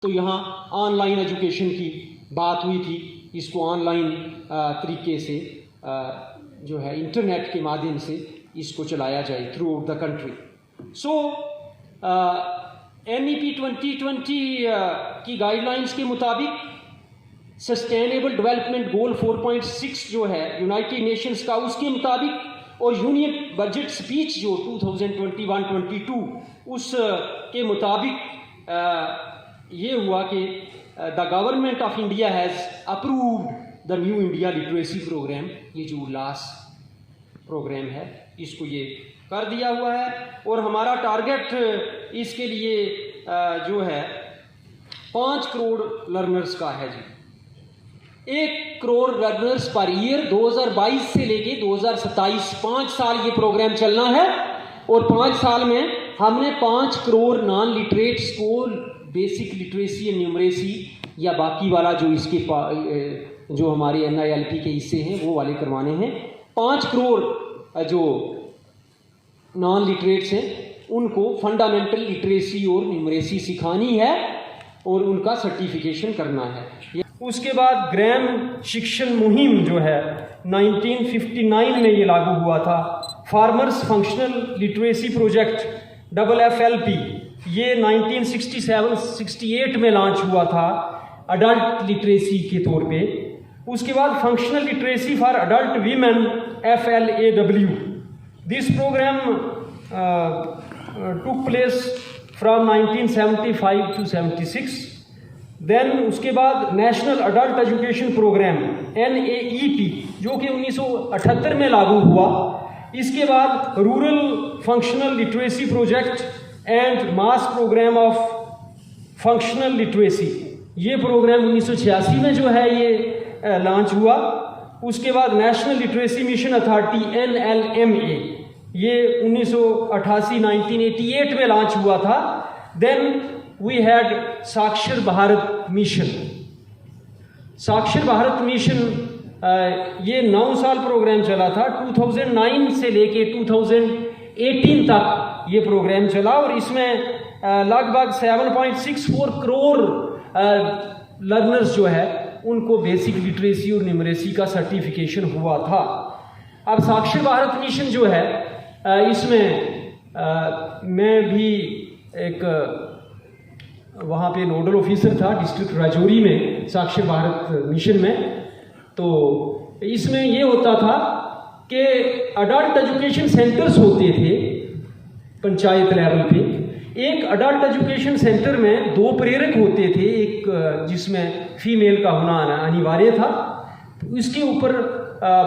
तो यहाँ online education की बात हुई थी, इसको ऑनलाइन तरीके से जो है इंटरनेट के माध्यम से इसको चलाया जाए through out the country. So MEP 2020 की गाइडलाइंस के मुताबिक सस्टेनेबल डेवलपमेंट गोल 4.6 जो है यूनाइटेड नेशंस का, उसके मुताबिक और यूनियन बजट स्पीच जो 2021-22 उस के मुताबिक ये हुआ कि the government of India has approved the new India literacy programme. ये जो उल्लास प्रोग्राम है इसको ये कर दिया हुआ है और हमारा टारगेट इसके लिए जो है 5 करोड़ लर्नर्स का है जी। 1 करोड़ लर्नर्स पर ईयर 2022 से लेके 2027 5 साल ये प्रोग्राम चलना है और 5 साल में हमने 5 करोड़ नॉन लिटरेट्स को बेसिक लिटरेसी एंड न्यूमरेसी या बाकी वाला जो इसके जो हमारे NILP के हिस्से हैं वो वाले करवाने हैं। 5 करोड़ जो नॉन लिटरेट्स हैं उनको फंडामेंटल लिटरेसी और न्यूमरेसी सिखानी है और उनका सर्टिफिकेशन करना है। उसके बाद ग्राम शिक्षण मुहिम जो है 1959 में ये लागू हुआ था। Farmers functional literacy project FFLP ये 1967-68 में लॉन्च हुआ था अडल्ट लिटरेसी के तौर पे। उसके बाद functional literacy for adult women FLAW, this programme took place from 1975 to 76। Then उसके बाद national adult education programme NAEP जो कि 1978 में लागू हुआ। इसके बाद rural functional literacy project and mass programme of functional literacy, ये प्रोग्राम 1986 में जो है ये लॉन्च हुआ। उसके बाद national literacy mission authority NLMA ये 1988 में लॉन्च हुआ था। देन वी हैड साक्षर भारत मिशन। साक्षर भारत मिशन ये 9 साल प्रोग्राम चला था। 2009 से लेके 2018 तक ये प्रोग्राम चला और इसमें लगभग 7.64 करोड़ लर्नर्स जो है उनको बेसिक लिटरेसी और न्यूमरेसी का सर्टिफिकेशन हुआ था। अब साक्षर भारत मिशन जो है इसमें मैं भी एक वहाँ पे नोडल ऑफिसर था डिस्ट्रिक्ट राजौरी में साक्षर भारत मिशन में। तो इसमें ये होता था कि अडल्ट एजुकेशन सेंटर्स होते थे पंचायत लेवल पे। एक अडल्ट एजुकेशन सेंटर में 2 प्रेरक होते थे, एक जिसमें फीमेल का होना अनिवार्य था। इसके ऊपर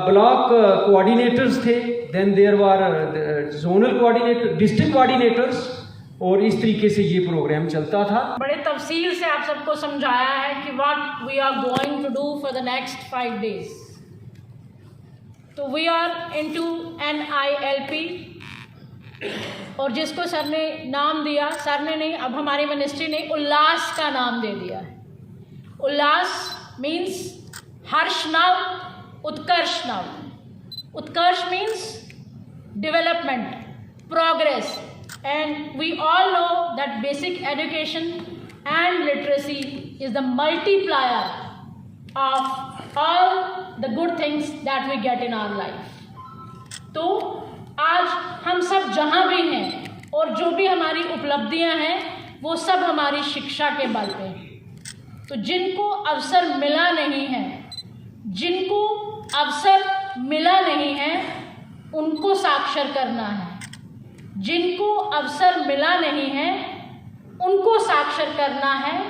ब्लॉक कोऑर्डिनेटर्स थे, then there were zonal coordinator, district coordinators, और इस तरीके से ये प्रोग्राम चलता था। बड़े तफसील से आप सबको समझाया है कि what we are going to do for the next 5 days. तो वी आर इनटू NILP और जिसको सर ने नाम दिया, सर ने नहीं, अब हमारी मिनिस्ट्री ने उल्लास का नाम दे दिया है। उल्लास मीन्स हर्ष नव, उत्कर्ष नव। उत्कर्ष means development, progress, and we all know that basic education and literacy is the multiplier of all the good things that we get in our life। तो आज हम सब जहाँ भी हैं और जो भी हमारी उपलब्धियाँ हैं वो सब हमारी शिक्षा के बल पे हैं। तो जिनको अवसर मिला नहीं है, जिनको अवसर मिला नहीं है उनको साक्षर करना है। जिनको अवसर मिला नहीं है उनको साक्षर करना है।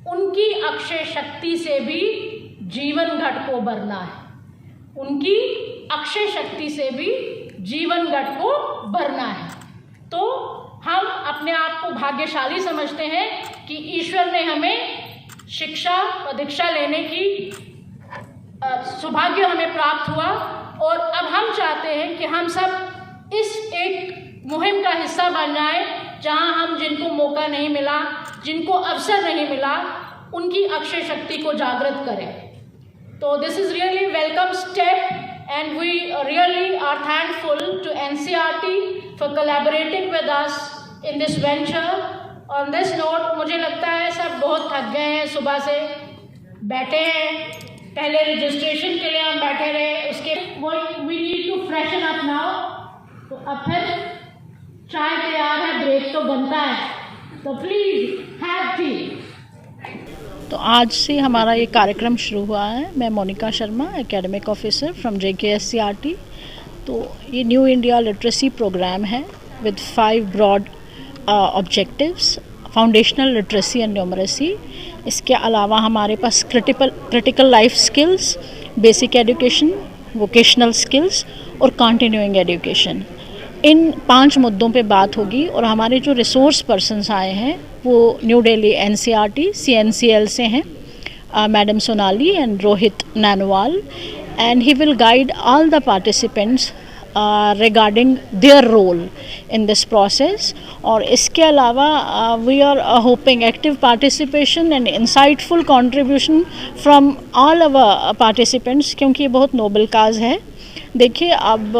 उनकी अक्षय शक्ति से भी जीवन घट को भरना है। उनकी अक्षय शक्ति से भी जीवन घट को भरना है। तो हम अपने आप को भाग्यशाली समझते हैं कि ईश्वर ने हमें शिक्षा व दीक्षा लेने की सौभाग्य हमें प्राप्त हुआ और अब हम चाहते हैं कि हम सब इस एक मुहिम का हिस्सा बन जाए जहां हम जिनको मौका नहीं मिला, जिनको अवसर नहीं मिला, उनकी अक्षय शक्ति को जागृत करें। तो this is really welcome step and we really are thankful to NCERT for collaborating with us in this venture on this note मुझे लगता है सब बहुत थक गए हैं, सुबह से बैठे हैं, पहले रजिस्ट्रेशन के लिए हम बैठे रहे, उसके we need to freshen up now. तो अब फिर चाय तैयार है, ब्रेक तो बनता है, तो प्लीज हैव टी। तो आज से हमारा ये कार्यक्रम शुरू हुआ है। मैं Monika Sharma, academic officer from JKSCRT। तो ये न्यू इंडिया लिटरेसी प्रोग्राम है with 5 broad objectives, foundational literacy and numeracy. इसके अलावा हमारे पास critical life skills, basic education, vocational skills और कंटिन्यूइंग एजुकेशन, इन 5 मुद्दों पे बात होगी। और हमारे जो रिसोर्स पर्सन्स आए हैं वो न्यू दिल्ली NCRT CNCL से हैं, madam Sonali and Rohit Nainwal, and he will guide all the participants regarding their role in this process. और इसके अलावा we are hoping active participation and insightful contribution from all our participants, क्योंकि ये बहुत नोबल काज है। देखिए, अब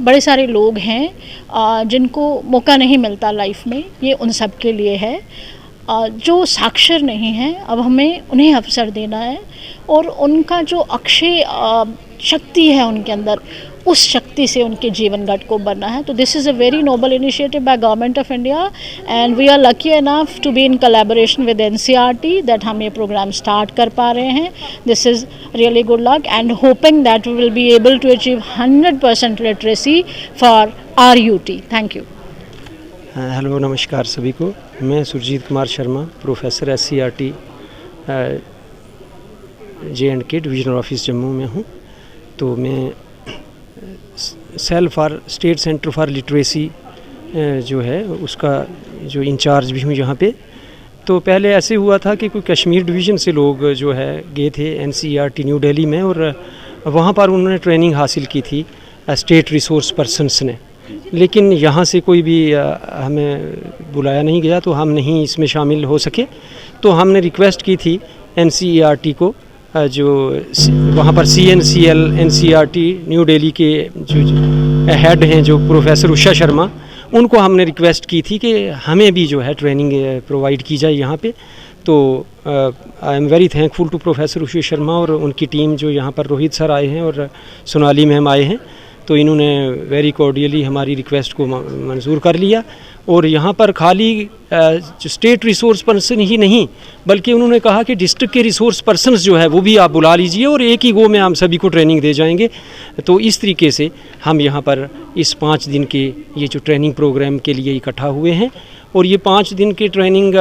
बड़े सारे लोग हैं जिनको मौका नहीं मिलता लाइफ में, ये उन सब के लिए है। जो साक्षर नहीं हैं, अब हमें उन्हें अवसर देना है और उनका जो अक्षय शक्ति है उनके अंदर, उस शक्ति से उनके जीवन घट को बनना है। तो this is a very noble initiative by government of India and we are lucky enough to be in collaboration with NCRT that हम ये प्रोग्राम स्टार्ट कर पा रहे हैं। This is really good luck and hoping that we will be able to achieve 100% literacy for RUT। Thank you. Hello, नमस्कार सभी को। मैं Surjeet Kumar Sharma, professor SCRT J&K divisional office Jammu में हूँ। तो मैं cell for state centre for literacy जो है उसका जो इंचार्ज भी हूँ यहाँ पे। तो पहले ऐसे हुआ था कि कोई कश्मीर डिवीज़न से लोग जो है गए थे NCERT न्यू दिल्ली में और वहाँ पर उन्होंने ट्रेनिंग हासिल की थी स्टेट रिसोर्स पर्सन्स ने, लेकिन यहाँ से कोई भी हमें बुलाया नहीं गया, तो हम नहीं इसमें शामिल हो सके। तो हमने रिक्वेस्ट की थी NCERT को, जो वहाँ पर CNCL NCERT न्यू दिल्ली के जो हेड हैं, जो प्रोफेसर उषा शर्मा, उनको हमने रिक्वेस्ट की थी कि हमें भी जो है ट्रेनिंग प्रोवाइड की जाए यहाँ पे। तो I am very thankful to professor Usha Sharma और उनकी टीम, जो यहाँ पर रोहित सर आए हैं और सोनाली मैम आए हैं। तो इन्होंने वेरी कॉर्डियली हमारी रिक्वेस्ट को मंजूर कर लिया और यहाँ पर खाली स्टेट रिसोर्स पर्सन ही नहीं, बल्कि उन्होंने कहा कि डिस्ट्रिक्ट के रिसोर्स पर्सन्स जो है वो भी आप बुला लीजिए और एक ही गो में हम सभी को ट्रेनिंग दे जाएंगे। तो इस तरीके से हम यहाँ पर इस 5 दिन के ये जो ट्रेनिंग प्रोग्राम के लिए इकट्ठा हुए हैं। और ये 5 दिन के ट्रेनिंग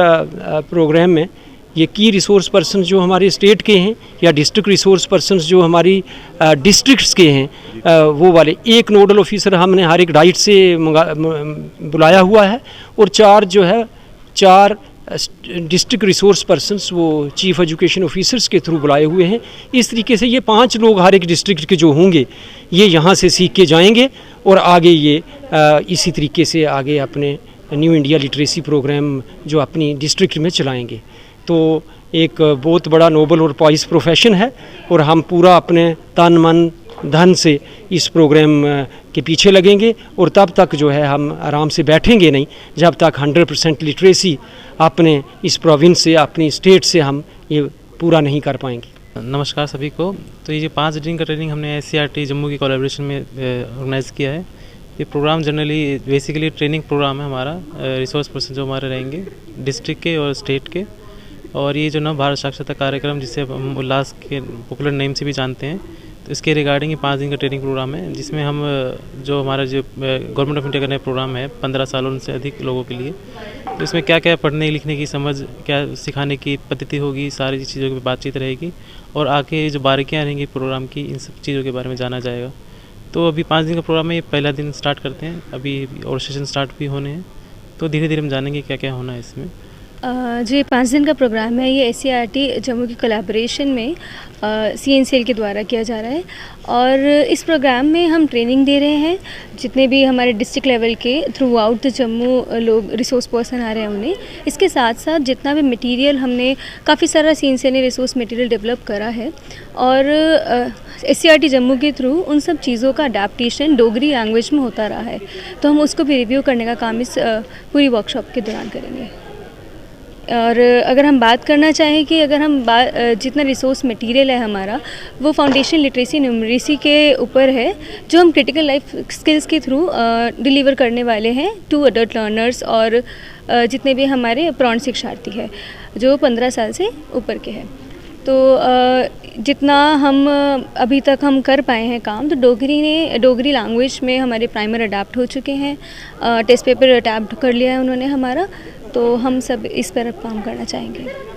प्रोग्राम में ये की रिसोर्स पर्सन जो हमारे स्टेट के हैं या डिस्ट्रिक्ट रिसोर्स पर्सन्स जो हमारी डिस्ट्रिक्ट्स के हैं, वो वाले एक नोडल ऑफिसर हमने हर एक डाइट से बुलाया हुआ है और 4 डिस्ट्रिक्ट रिसोर्स पर्सन्स वो चीफ एजुकेशन ऑफिसर्स के थ्रू बुलाए हुए हैं। इस तरीके से ये 5 लोग हर एक डिस्ट्रिक्ट के जो होंगे ये यहाँ से सीख के जाएंगे और आगे ये इसी तरीके से आगे अपने न्यू इंडिया लिटरेसी प्रोग्राम जो अपनी डिस्ट्रिक्ट में चलाएंगे। तो एक बहुत बड़ा नोबल और पॉइस प्रोफेशन है और हम पूरा अपने तन मन धन से इस प्रोग्राम के पीछे लगेंगे और तब तक जो है हम आराम से बैठेंगे नहीं जब तक 100% लिटरेसी अपने इस प्रोविंस से, अपनी स्टेट से हम ये पूरा नहीं कर पाएंगे। नमस्कार सभी को। तो ये जो 5 दिन का ट्रेनिंग हमने SCRT जम्मू की कोलैबोरेशन में ऑर्गेनाइज़ किया है। ये programme generally basically training programme है हमारा, रिसोर्स पर्सन जो हमारे रहेंगे डिस्ट्रिक्ट के और स्टेट के। और ये जो नव भारत साक्षरता कार्यक्रम, जिसे हम उल्लास के पॉपुलर नेम से भी जानते हैं, तो इसके रिगार्डिंग ये 5 दिन का ट्रेनिंग प्रोग्राम है, जिसमें हम जो हमारा जो गवर्नमेंट ऑफ इंडिया का नया प्रोग्राम है 15 सालों से अधिक लोगों के लिए, तो इसमें क्या क्या पढ़ने लिखने की समझ, क्या सिखाने की पद्धति होगी, सारी चीज़ों की बातचीत रहेगी और आगे जो बारीकियाँ रहेंगी प्रोग्राम की, इन सब चीज़ों के बारे में जाना जाएगा। तो अभी 5 दिन का प्रोग्राम है, ये पहला दिन स्टार्ट करते हैं, अभी और सेशन स्टार्ट भी होने हैं, तो धीरे धीरे हम जानेंगे क्या क्या होना है इसमें। जो ये 5 दिन का प्रोग्राम है ये SCRT जम्मू की कोलैबोरेशन में CNCL के द्वारा किया जा रहा है और इस प्रोग्राम में हम ट्रेनिंग दे रहे हैं जितने भी हमारे डिस्ट्रिक्ट लेवल के थ्रू आउट द जम्मू लोग रिसोर्स पर्सन आ रहे हैं उन्हें। इसके साथ साथ जितना भी मटेरियल हमने काफ़ी सारा CNCL ने रिसोर्स मटेरियल डेवलप करा है और SCRT जम्मू के थ्रू उन सब चीज़ों का अडेप्टेशन डोगरी लैंग्वेज में होता रहा है, तो हम उसको भी रिव्यू करने का काम इस पूरी वर्कशॉप के दौरान करेंगे। और अगर हम बात करना चाहें कि अगर हम जितना रिसोर्स मटेरियल है हमारा वो फाउंडेशन लिटरेसी न्यूमरेसी के ऊपर है, जो हम क्रिटिकल लाइफ स्किल्स के थ्रू डिलीवर करने वाले हैं टू अडल्ट लर्नर्स और जितने भी हमारे प्रौढ़ शिक्षार्थी है जो 15 साल से ऊपर के हैं। तो जितना हम अभी तक हम कर पाए हैं काम, तो डोगरी लैंग्वेज में हमारे प्राइमर अडाप्ट हो चुके हैं, टेस्ट पेपर अडाप्ट कर लिया है उन्होंने हमारा, तो हम सब इस पर अब काम करना चाहेंगे।